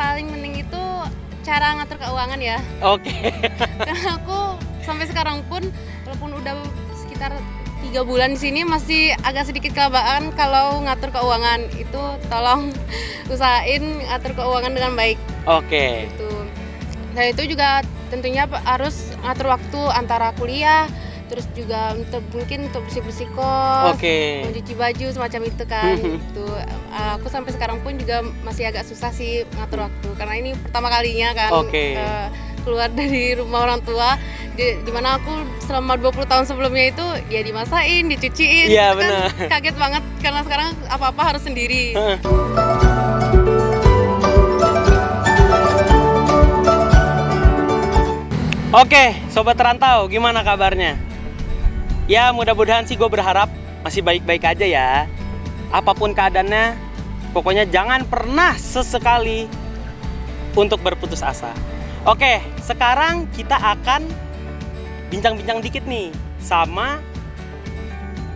paling penting itu cara ngatur keuangan ya. Oke. Karena aku sampai sekarang pun walaupun udah sekitar 3 bulan di sini masih agak sedikit kelabaan kalau ngatur keuangan. Itu tolong usahain ngatur keuangan dengan baik. Oke. Gitu. Dan itu juga tentunya harus ngatur waktu antara kuliah, terus juga mungkin untuk bersih-bersih kos, Oke. mencuci baju semacam itu kan. Gitu. Aku sampai sekarang pun juga masih agak susah sih ngatur waktu karena ini pertama kalinya kan Oke. keluar dari rumah orang tua. Dimana aku selama 20 tahun sebelumnya itu ya dimasain, dicuciin. Iya, Itu kan benar. kaget banget karena sekarang apa-apa harus sendiri. Oke, Sobat Rantau, gimana kabarnya? Ya, mudah-mudahan sih gue berharap masih baik-baik aja ya. Apapun keadaannya, pokoknya jangan pernah sesekali untuk berputus asa. Oke, sekarang kita akan bincang-bincang dikit nih sama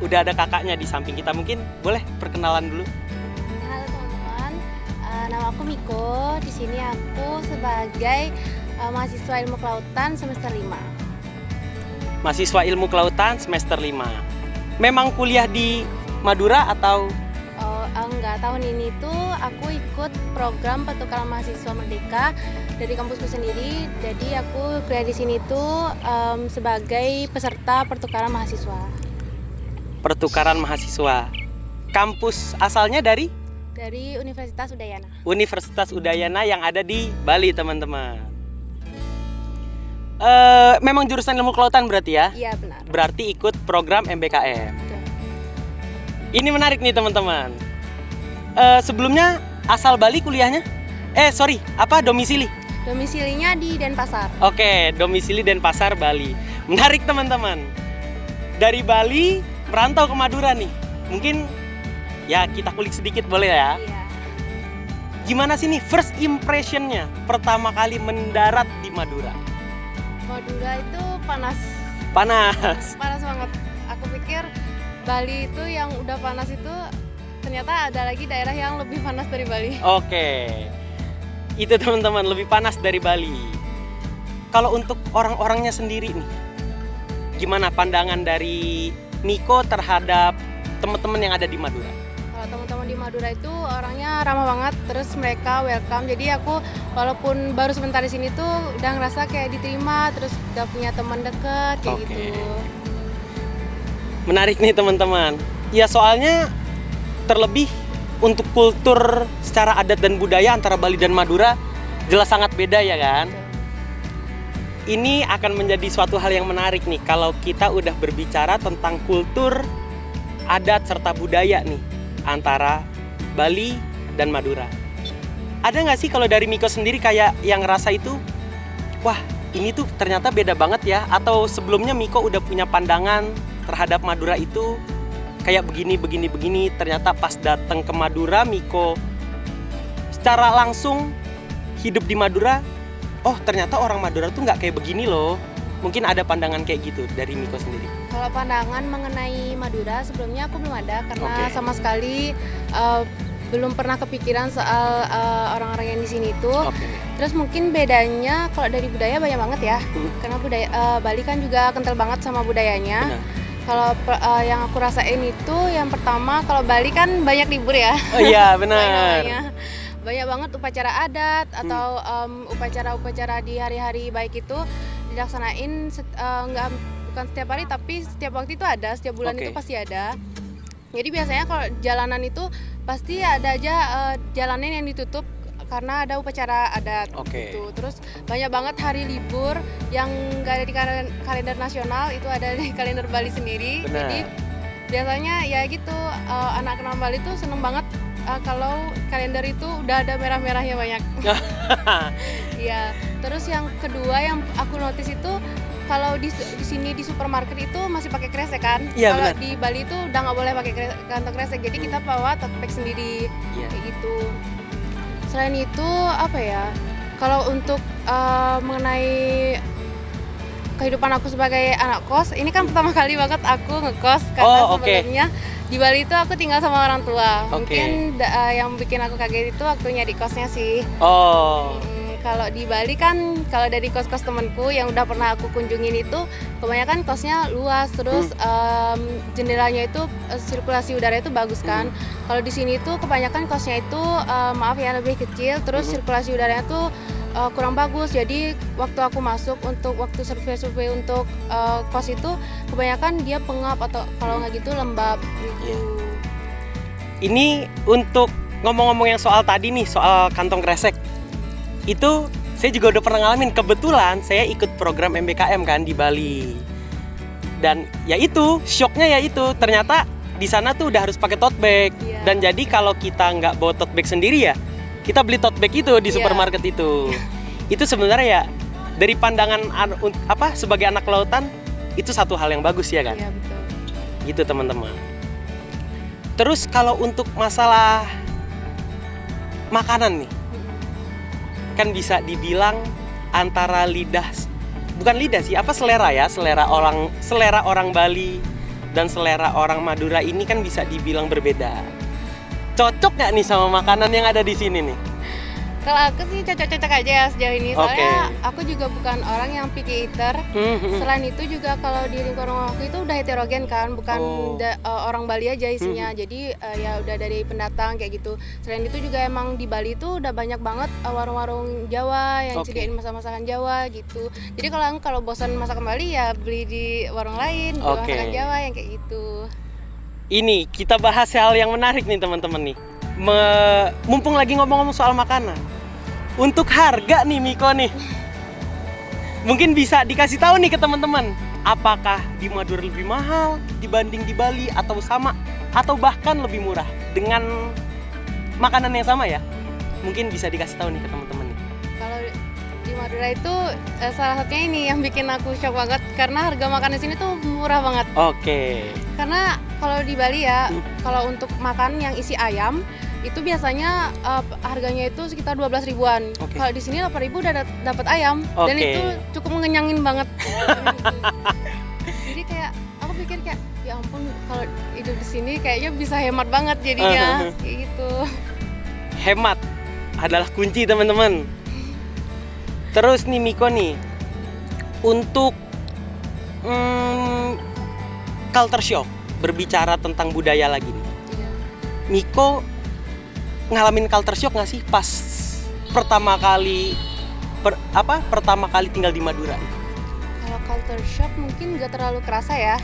udah ada kakaknya di samping kita. Mungkin boleh perkenalan dulu. Halo teman-teman, nama aku Miko. Di sini aku sebagai mahasiswa ilmu kelautan semester 5. Mahasiswa ilmu kelautan semester 5. Memang kuliah di Madura atau? Enggak, tahun ini tuh aku ikut program pertukaran mahasiswa merdeka dari kampusku sendiri. Jadi aku kuliah di sini tuh sebagai peserta pertukaran mahasiswa. Pertukaran mahasiswa. Kampus asalnya dari? Dari Universitas Udayana. Universitas Udayana yang ada di Bali, teman-teman. Memang jurusan ilmu kelautan berarti ya? Iya benar. Berarti ikut program MBKM. Betul. Ini menarik nih teman-teman. Sebelumnya asal Bali kuliahnya? Domisili? Domisilinya di Denpasar. Oke, domisili Denpasar, Bali. Menarik teman-teman. Dari Bali merantau ke Madura nih. Mungkin ya kita kulik sedikit boleh ya? Iya. Gimana sih nih first impressionnya pertama kali mendarat di Madura? Madura itu panas. Panas. Panas banget. Aku pikir Bali itu yang udah panas itu ternyata ada lagi daerah yang lebih panas dari Bali. Oke. Itu teman-teman lebih panas dari Bali. Kalau untuk orang-orangnya sendiri nih, gimana pandangan dari Miko terhadap teman-teman yang ada di Madura? Kalau teman-teman di Madura itu orangnya ramah banget, terus mereka welcome. Jadi aku walaupun baru sebentar di sini tuh udah ngerasa kayak diterima, terus udah punya teman deket kayak Oke. gitu. Menarik nih teman-teman. Ya soalnya terlebih untuk kultur secara adat dan budaya antara Bali dan Madura jelas sangat beda ya kan? Ini akan menjadi suatu hal yang menarik nih kalau kita udah berbicara tentang kultur, adat serta budaya nih antara Bali dan Madura. Ada nggak sih kalau dari Miko sendiri kayak yang ngerasa itu, wah ini tuh ternyata beda banget ya? Atau sebelumnya Miko udah punya pandangan terhadap Madura itu kayak begini, ternyata pas datang ke Madura, Miko secara langsung hidup di Madura, oh ternyata orang Madura tuh nggak kayak begini loh. Mungkin ada pandangan kayak gitu dari Miko sendiri. Kalau pandangan mengenai Madura sebelumnya aku belum ada karena Oke. sama sekali belum pernah kepikiran soal orang-orang yang di sini tuh. Oke. Terus mungkin bedanya kalau dari budaya banyak banget ya. Karena budaya Bali kan juga kental banget sama budayanya. Benar. Kalau yang aku rasain itu yang pertama kalau Bali kan banyak libur ya. Oh iya benar. Banyak banget upacara adat atau upacara-upacara di hari-hari baik itu dilaksanain bukan setiap hari tapi setiap waktu itu ada, setiap bulan Oke. itu pasti ada. Jadi biasanya kalau jalanan itu pasti ada aja jalanan yang ditutup karena ada upacara adat. Oke. Gitu. Terus banyak banget hari libur yang nggak ada di kalender nasional, itu ada di kalender Bali sendiri. Benar. Jadi biasanya ya gitu anak-anak Bali tuh seneng banget kalau kalender itu udah ada merah-merahnya banyak. Iya. Terus yang kedua yang aku notice itu kalau di sini di supermarket itu masih pakai kresek kan. Iya, Kalau benar. di Bali itu udah nggak boleh pakai kantong kresek. Jadi kita bawa tote bag sendiri Iya. kayak gitu. Selain itu apa ya? Kalau untuk mengenai kehidupan aku sebagai anak kos, ini kan pertama kali banget aku ngekos karena Oh, oke. sebelumnya Di Bali itu aku tinggal sama orang tua. Oke. Mungkin yang bikin aku kaget itu waktu nyari kosnya sih. Oh, Kalau di Bali kan, kalau dari kos-kos temanku yang udah pernah aku kunjungin itu, kebanyakan kosnya luas, terus jendelanya itu sirkulasi udara itu bagus kan. Kalau di sini tuh kebanyakan kosnya itu maaf ya lebih kecil, terus sirkulasi udaranya tuh kurang bagus. Jadi waktu aku masuk untuk waktu survei untuk kos itu, kebanyakan dia pengap atau kalau nggak gitu lembab gitu. Iya. Ini untuk ngomong-ngomong yang soal tadi nih, soal kantong kresek. Itu saya juga udah pernah ngalamin. Kebetulan saya ikut program MBKM kan di Bali. Dan ya itu, shocknya ya itu, ternyata di sana tuh udah harus pakai tote bag. Iya. Dan jadi kalau kita nggak bawa tote bag sendiri ya, kita beli tote bag itu di Iya. supermarket itu. Itu sebenarnya ya dari pandangan sebagai anak lautan itu satu hal yang bagus ya kan. Iya betul. Gitu teman-teman. Terus kalau untuk masalah makanan nih, kan bisa dibilang antara selera orang Bali dan selera orang Madura ini kan bisa dibilang berbeda. Cocok nggak nih sama makanan yang ada di sini nih? Kalau aku sih cocok-cocok aja ya sejauh ini, soalnya aku juga bukan orang yang picky eater. Selain itu juga kalau di lingkungan aku itu udah heterogen kan, bukan orang Bali aja isinya. Jadi ya udah dari pendatang kayak gitu. Selain itu juga emang di Bali itu udah banyak banget warung-warung Jawa yang sediain masakan Jawa gitu. Jadi kalau bosan masakan Bali ya beli di warung lain, beli masakan Jawa yang kayak gitu. Ini kita bahas hal yang menarik nih teman-teman nih. Mumpung lagi ngomong-ngomong soal makanan. Untuk harga nih Miko nih, mungkin bisa dikasih tahu nih ke teman-teman, apakah di Madura lebih mahal dibanding di Bali atau sama, atau bahkan lebih murah dengan makanan yang sama ya? Mungkin bisa dikasih tahu nih ke teman-teman nih. Kalau di Madura itu salah satunya ini yang bikin aku shock banget, karena harga makan di sini tuh murah banget. Oke. Karena kalau di Bali ya, kalau untuk makan yang isi ayam itu biasanya harganya itu sekitar 12 ribuan. Kalau di sini 8 ribu udah dapat ayam, dan itu cukup mengenyangin banget. Jadi kayak aku pikir kayak ya ampun, kalau hidup di sini kayaknya bisa hemat banget jadinya kayak gitu. Hemat adalah kunci teman-teman. Terus nih Miko nih, untuk culture shock, berbicara tentang budaya lagi nih. Miko ngalamin culture shock nggak sih pas pertama kali tinggal di Madura? Kalau culture shock mungkin nggak terlalu kerasa ya.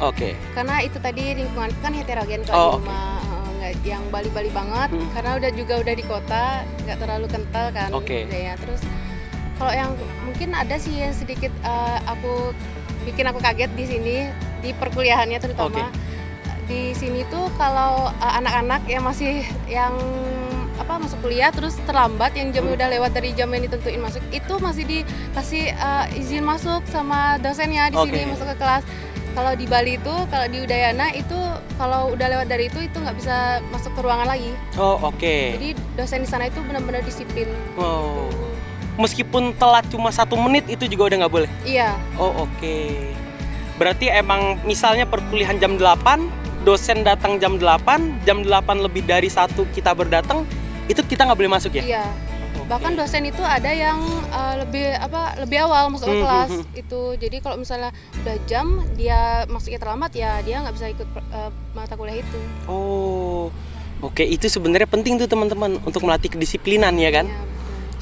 Karena itu tadi lingkungan kan heterogen kalau di rumah, nggak yang Bali-Bali banget. Karena udah di kota, nggak terlalu kental kan budaya. Terus kalau yang mungkin ada sih yang sedikit bikin aku kaget di sini di perkuliahannya terutama. Di sini tuh kalau anak-anak yang masih masuk kuliah terus terlambat, yang jamnya udah lewat dari jam yang ditentuin masuk, itu masih dikasih izin masuk sama dosennya di sini masuk ke kelas. Kalau di Bali itu, kalau di Udayana itu kalau udah lewat dari itu nggak bisa masuk ke ruangan lagi. Jadi dosen di sana itu benar-benar disiplin. Meskipun telat cuma 1 menit itu juga udah nggak boleh? Iya. Berarti emang misalnya perkuliahan jam 8, dosen datang jam 8 lebih dari 1 kita berdatang, itu kita nggak boleh masuk ya? Iya. Bahkan dosen itu ada yang lebih awal masuk ke kelas itu. Jadi kalau misalnya udah jam dia masuknya terlambat ya dia nggak bisa ikut mata kuliah itu. Itu sebenarnya penting tuh teman-teman untuk melatih kedisiplinan ya kan? Ya,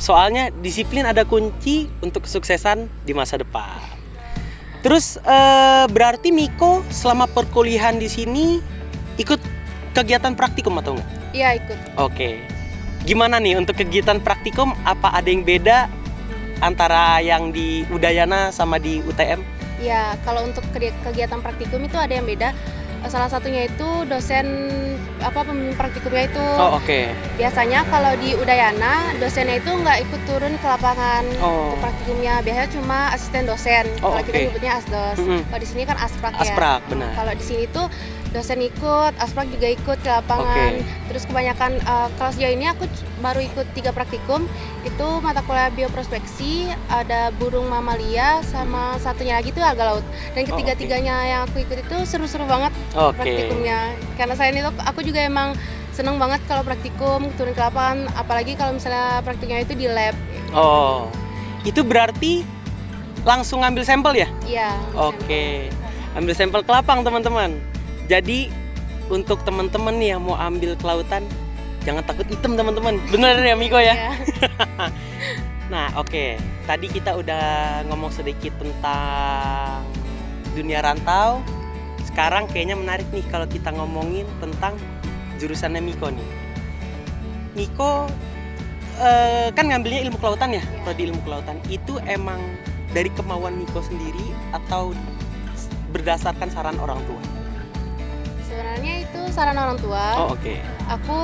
soalnya disiplin ada kunci untuk kesuksesan di masa depan. Terus berarti Miko selama perkuliahan di sini ikut kegiatan praktikum atau enggak? Iya, ikut. Gimana nih untuk kegiatan praktikum? Apa ada yang beda antara yang di Udayana sama di UTM? Ya, kalau untuk kegiatan praktikum itu ada yang beda. Salah satunya itu dosen pembimbing praktikumnya itu. Biasanya kalau di Udayana dosennya itu nggak ikut turun ke lapangan untuk praktikumnya. Biasanya cuma asisten dosen. Kalau kita nyebutnya asdos. Kalau di sini kan asprak ya. Benar. Kalau di sini tuh dosen ikut, Asprak juga ikut ke lapangan. Terus kebanyakan kalau sejauh ini aku baru ikut 3 praktikum. Itu mata kuliah bioprospeksi, ada burung mamalia, sama satunya lagi tuh alga laut. Dan ketiga-tiganya yang aku ikut itu seru-seru banget praktikumnya. Karena selain itu aku juga emang seneng banget kalau praktikum turun ke lapangan, apalagi kalau misalnya praktiknya itu di lab. Oh, itu berarti langsung ngambil sampel ya? Iya. Ambil sampel ke lapang teman-teman. Jadi untuk teman-teman nih yang mau ambil kelautan, jangan takut hitam teman-teman. Bener ya Miko ya? Iya. Nah tadi kita udah ngomong sedikit tentang dunia rantau. Sekarang kayaknya menarik nih kalau kita ngomongin tentang jurusannya Miko nih. Miko kan ngambilnya ilmu kelautan ya? Prodi ilmu kelautan. Itu emang dari kemauan Miko sendiri atau berdasarkan saran orang tua? Sebenarnya itu saran orang tua. Aku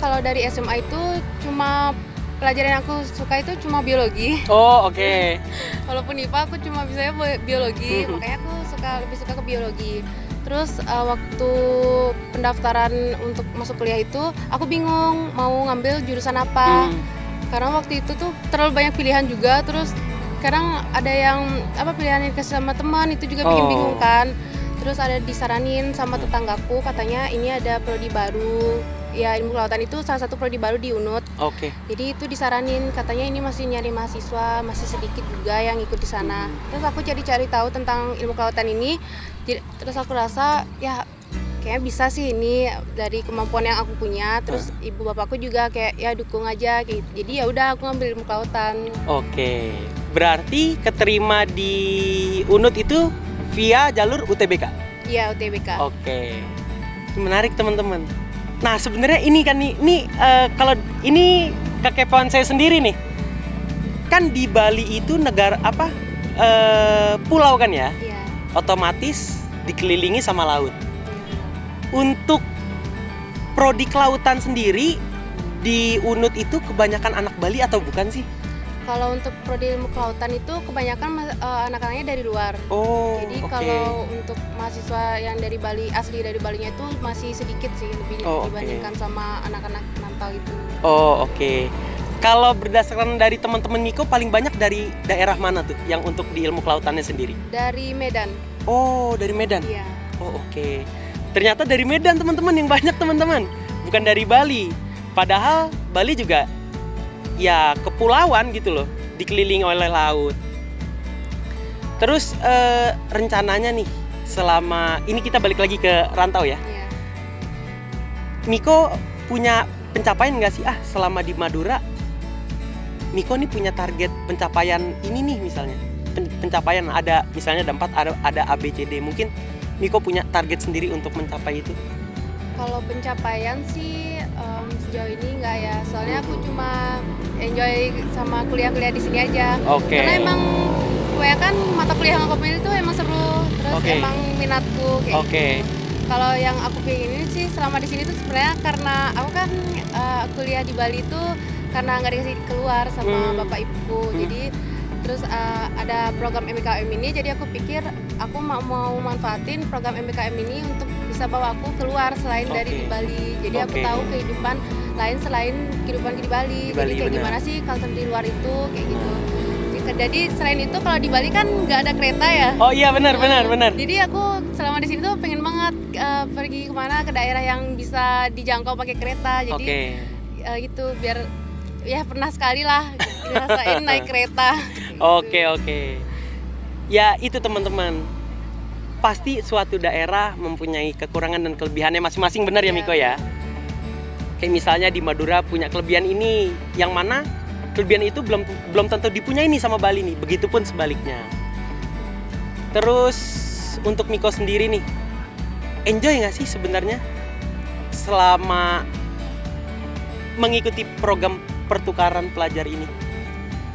kalau dari SMA itu cuma pelajaran yang aku suka itu cuma biologi. Walaupun IPA aku cuma bisanya biologi, makanya aku lebih suka ke biologi. Terus waktu pendaftaran untuk masuk kuliah itu aku bingung mau ngambil jurusan apa. Karena waktu itu tuh terlalu banyak pilihan juga, terus kadang ada yang pilihan yang dikasih sama teman itu juga bikin bingung kan. Terus ada disaranin sama tetanggaku, katanya ini ada prodi baru. Ya ilmu kelautan itu salah satu prodi baru di UNUT. Jadi itu disaranin, katanya ini masih nyari mahasiswa, masih sedikit juga yang ikut di sana. Terus aku cari tahu tentang ilmu kelautan ini. Terus aku rasa ya kayaknya bisa sih ini dari kemampuan yang aku punya. Terus ibu bapakku juga kayak ya dukung aja kayak gitu. Jadi ya udah aku ngambil ilmu kelautan. Berarti keterima di UNUT itu via jalur UTBK? Iya, UTBK. Menarik teman-teman. Nah sebenarnya ini kan kalau ini kekepoan saya sendiri nih. Kan di Bali itu negara pulau kan ya? Iya. Otomatis dikelilingi sama laut. Untuk prodi kelautan sendiri di UNUT itu kebanyakan anak Bali atau bukan sih? Kalau untuk prodi ilmu kelautan itu kebanyakan anak-anaknya dari luar. Jadi kalau untuk mahasiswa yang dari Bali, asli dari Balinya itu masih sedikit sih, lebih dibandingkan sama anak-anak rantau itu. Kalau berdasarkan dari teman-teman Miko paling banyak dari daerah mana tuh yang untuk di ilmu kelautannya sendiri? Dari Medan. Dari Medan? Iya. Ternyata dari Medan teman-teman yang banyak teman-teman, bukan dari Bali. Padahal Bali juga ya kepulauan gitu loh, dikelilingi oleh laut. Terus rencananya nih selama ini kita balik lagi ke rantau ya. Miko punya pencapaian nggak sih selama di Madura? Miko nih punya target pencapaian ini nih misalnya. Pencapaian ada misalnya ada A B C D. Mungkin Miko punya target sendiri untuk mencapai itu? Kalau pencapaian sih sejauh ini enggak ya. Soalnya aku cuma enjoy sama kuliah-kuliah di sini aja. Karena emang kebanyakan mata kuliah yang aku pilih itu emang seru. Terus emang minatku kayak gitu. Kalau yang aku pengen sih selama di sini tuh sebenarnya karena aku kan kuliah di Bali itu karena nggak dikasih keluar sama bapak ibuku. Jadi terus ada program MBKM ini, jadi aku pikir aku mau manfaatin program MBKM ini untuk bisa bawa aku keluar selain dari di Bali. Jadi aku tahu kehidupan lain selain kehidupan di Bali. Jadi kayak gimana sih culture di luar itu kayak gitu. Jadi selain itu kalau di Bali kan nggak ada kereta ya. Benar. Jadi aku selama di sini tuh pengen banget pergi kemana ke daerah yang bisa dijangkau pakai kereta. Jadi gitu biar ya pernah sekali lah ngerasain naik kereta. Ya itu teman-teman, pasti suatu daerah mempunyai kekurangan dan kelebihannya masing-masing, benar ya Miko ya? Kayak misalnya di Madura punya kelebihan ini, yang mana kelebihan itu belum tentu dipunyai nih sama Bali nih, begitupun sebaliknya. Terus untuk Miko sendiri nih, enjoy nggak sih sebenarnya selama mengikuti program pertukaran pelajar ini?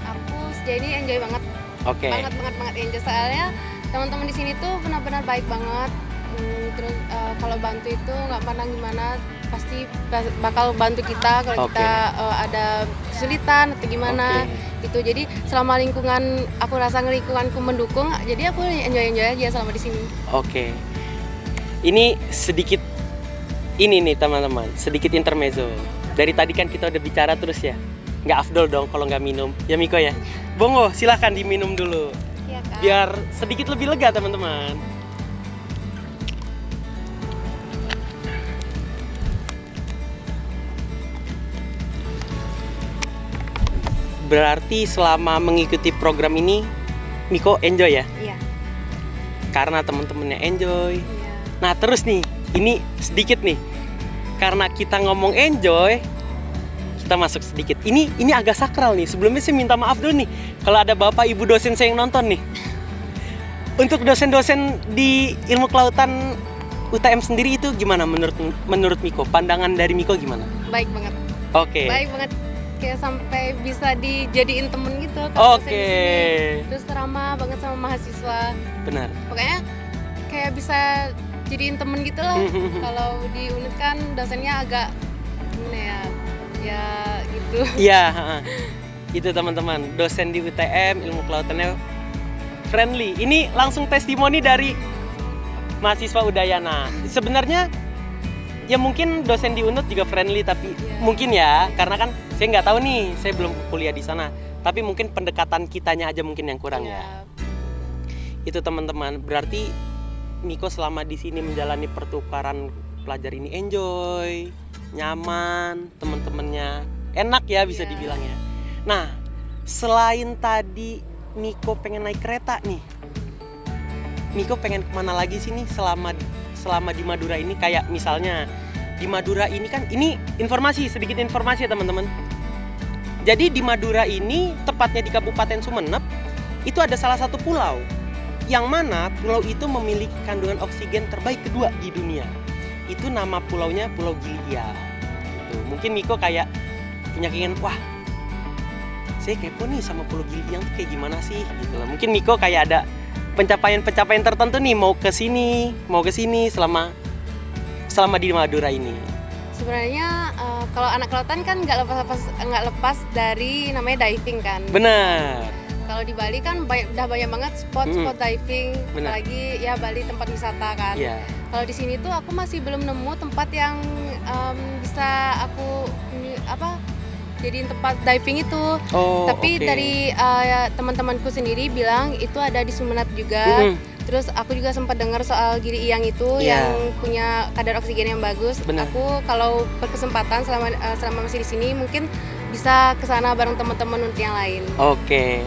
Aku sejauh ini enjoy banget. Banget enjoy, soalnya teman-teman di sini tuh benar-benar baik banget. Terus kalau bantu itu nggak pernah gimana, pasti bakal bantu kita kalau kita ada kesulitan atau gimana gitu. Jadi selama aku rasa lingkunganku mendukung, jadi aku enjoy aja selama di sini. Ini sedikit ini nih teman-teman, sedikit intermezzo. Dari tadi kan kita udah bicara terus ya. Nggak afdol dong kalau nggak minum. Ya Miko ya. Bongo, silahkan diminum dulu. Iya, Kak. Biar sedikit lebih lega teman-teman. Berarti selama mengikuti program ini Miko enjoy ya? Iya. Karena teman-temannya enjoy. Iya. Nah terus nih, ini sedikit nih. Karena kita ngomong enjoy, kita masuk sedikit. Ini agak sakral nih. Sebelumnya saya minta maaf dulu nih kalau ada bapak ibu dosen saya yang nonton nih. Untuk dosen-dosen di ilmu kelautan UTM sendiri itu gimana menurut Miko? Pandangan dari Miko gimana? Baik banget. Oke. Baik banget. Kayak sampai bisa dijadiin temen gitu kalau dosen di sini. Terus ramah banget sama mahasiswa. Benar. Pokoknya kayak bisa jadiin temen gitu lah. Kalau di UNIT kan dosennya agak gimana ya? Ya gitu. Iya, itu teman-teman, dosen di UTM ilmu kelautannya friendly. Ini langsung testimoni dari mahasiswa Udayana. Sebenarnya ya mungkin dosen di UNUT juga friendly, tapi mungkin ya karena kan saya nggak tahu nih, saya belum kuliah di sana. Tapi mungkin pendekatan kitanya aja mungkin yang kurang ya. Itu teman-teman, berarti Miko selama di sini menjalani pertukaran pelajar ini enjoy, nyaman, teman-temannya enak ya bisa dibilang ya. Nah, selain tadi Miko pengen naik kereta nih, Miko pengen kemana lagi sih nih selama di Madura ini? Kayak misalnya di Madura ini kan, ini sedikit informasi ya teman-teman. Jadi di Madura ini, tepatnya di Kabupaten Sumeneb, itu ada salah satu pulau yang mana pulau itu memiliki kandungan oksigen terbaik kedua di dunia. Itu nama pulaunya Pulau Gili Ia. Gitu. Mungkin Miko kayak punya keinginan, wah, saya kepo nih sama Pulau Gili Ia kayak gimana sih? Gitu lah. Mungkin Miko kayak ada pencapaian tertentu nih, mau ke sini selama di Madura ini. Sebenarnya kalau anak kelautan kan nggak lepas dari namanya diving kan. Benar. Kalau di Bali kan udah banyak banget spot diving, Benar. apalagi ya Bali tempat wisata kan. Iya. Kalau di sini tuh aku masih belum nemu tempat yang bisa aku jadiin tempat diving itu. Oh, Tapi oke. dari teman-temanku sendiri bilang itu ada di Sumeneb juga. Terus aku juga sempat dengar soal Gili Iyang itu Iya. yang punya kadar oksigen yang bagus. Benar. Aku kalau berkesempatan selama masih di sini mungkin bisa kesana bareng teman-teman untuk yang lain. Oke.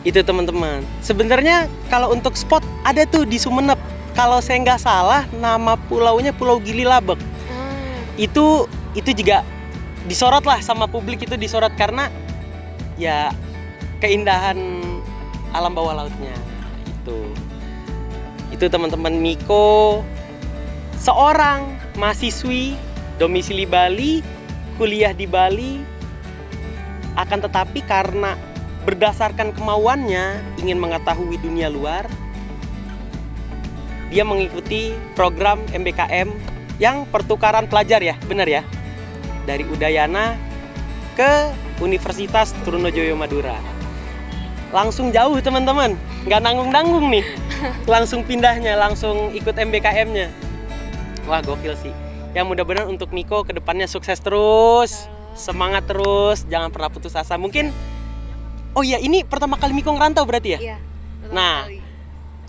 Itu teman-teman. Sebenarnya kalau untuk spot ada tuh di Sumeneb. Kalau saya nggak salah nama pulaunya Pulau Gili Labek. Itu juga disorot lah sama publik, itu disorot karena ya keindahan alam bawah lautnya. Itu teman-teman, Miko seorang mahasiswi domisili Bali, kuliah di Bali, akan tetapi karena berdasarkan kemauannya ingin mengetahui dunia luar, dia mengikuti program MBKM yang pertukaran pelajar ya, benar ya? Dari Udayana ke Universitas Trunojoyo Madura. Langsung jauh teman-teman, nggak nanggung-nanggung nih. Langsung pindahnya, langsung ikut MBKM-nya. Wah, gokil sih. Ya mudah-mudahan untuk Miko kedepannya sukses terus, semangat terus, jangan pernah putus asa. Mungkin, oh iya, ini pertama kali Miko ngerantau berarti ya? Iya. Nah,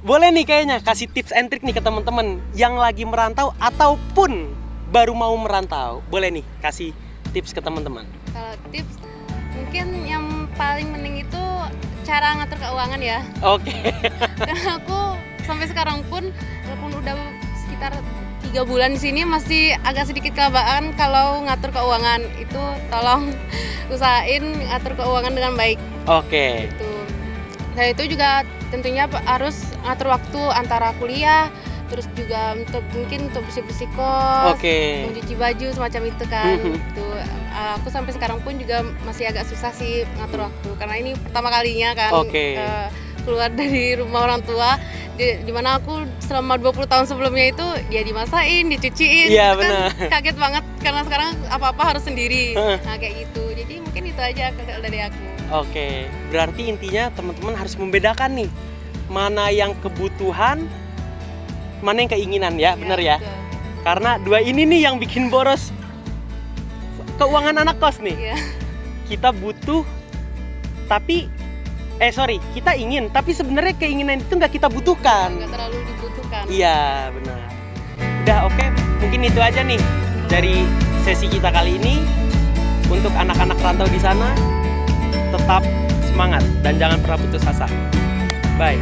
boleh nih kayaknya kasih tips and trick nih ke teman-teman yang lagi merantau ataupun baru mau merantau. Boleh nih kasih tips ke teman-teman. Kalau tips mungkin yang paling penting itu cara ngatur keuangan ya. Oke. Karena aku sampai sekarang pun walaupun udah sekitar 3 bulan di sini masih agak sedikit kelabakan kalau ngatur keuangan. Itu tolong usahain ngatur keuangan dengan baik. Oke. Gitu. Nah itu juga tentunya harus ngatur waktu antara kuliah, terus juga mungkin untuk bersih-bersih kos, mencuci baju semacam itu kan. Gitu. Aku sampai sekarang pun juga masih agak susah sih ngatur waktu karena ini pertama kalinya kan keluar dari rumah orang tua, di mana aku selama 20 tahun sebelumnya itu dia dimasain, dicuciin. Iya, itu kan benar. kaget banget karena sekarang apa-apa harus sendiri. Nah kayak gitu, jadi mungkin itu aja dari aku. Oke, berarti intinya teman-teman harus membedakan nih mana yang kebutuhan, mana yang keinginan ya, bener ya. betul. Karena dua ini nih yang bikin boros keuangan anak kos nih. Iya. Kita butuh, tapi kita ingin, tapi sebenarnya keinginan itu nggak kita butuhkan. Nggak terlalu dibutuhkan. Iya, benar. Udah oke, mungkin itu aja nih dari sesi kita kali ini. Untuk anak-anak rantau di sana, tetap semangat dan jangan pernah putus asa. Bye.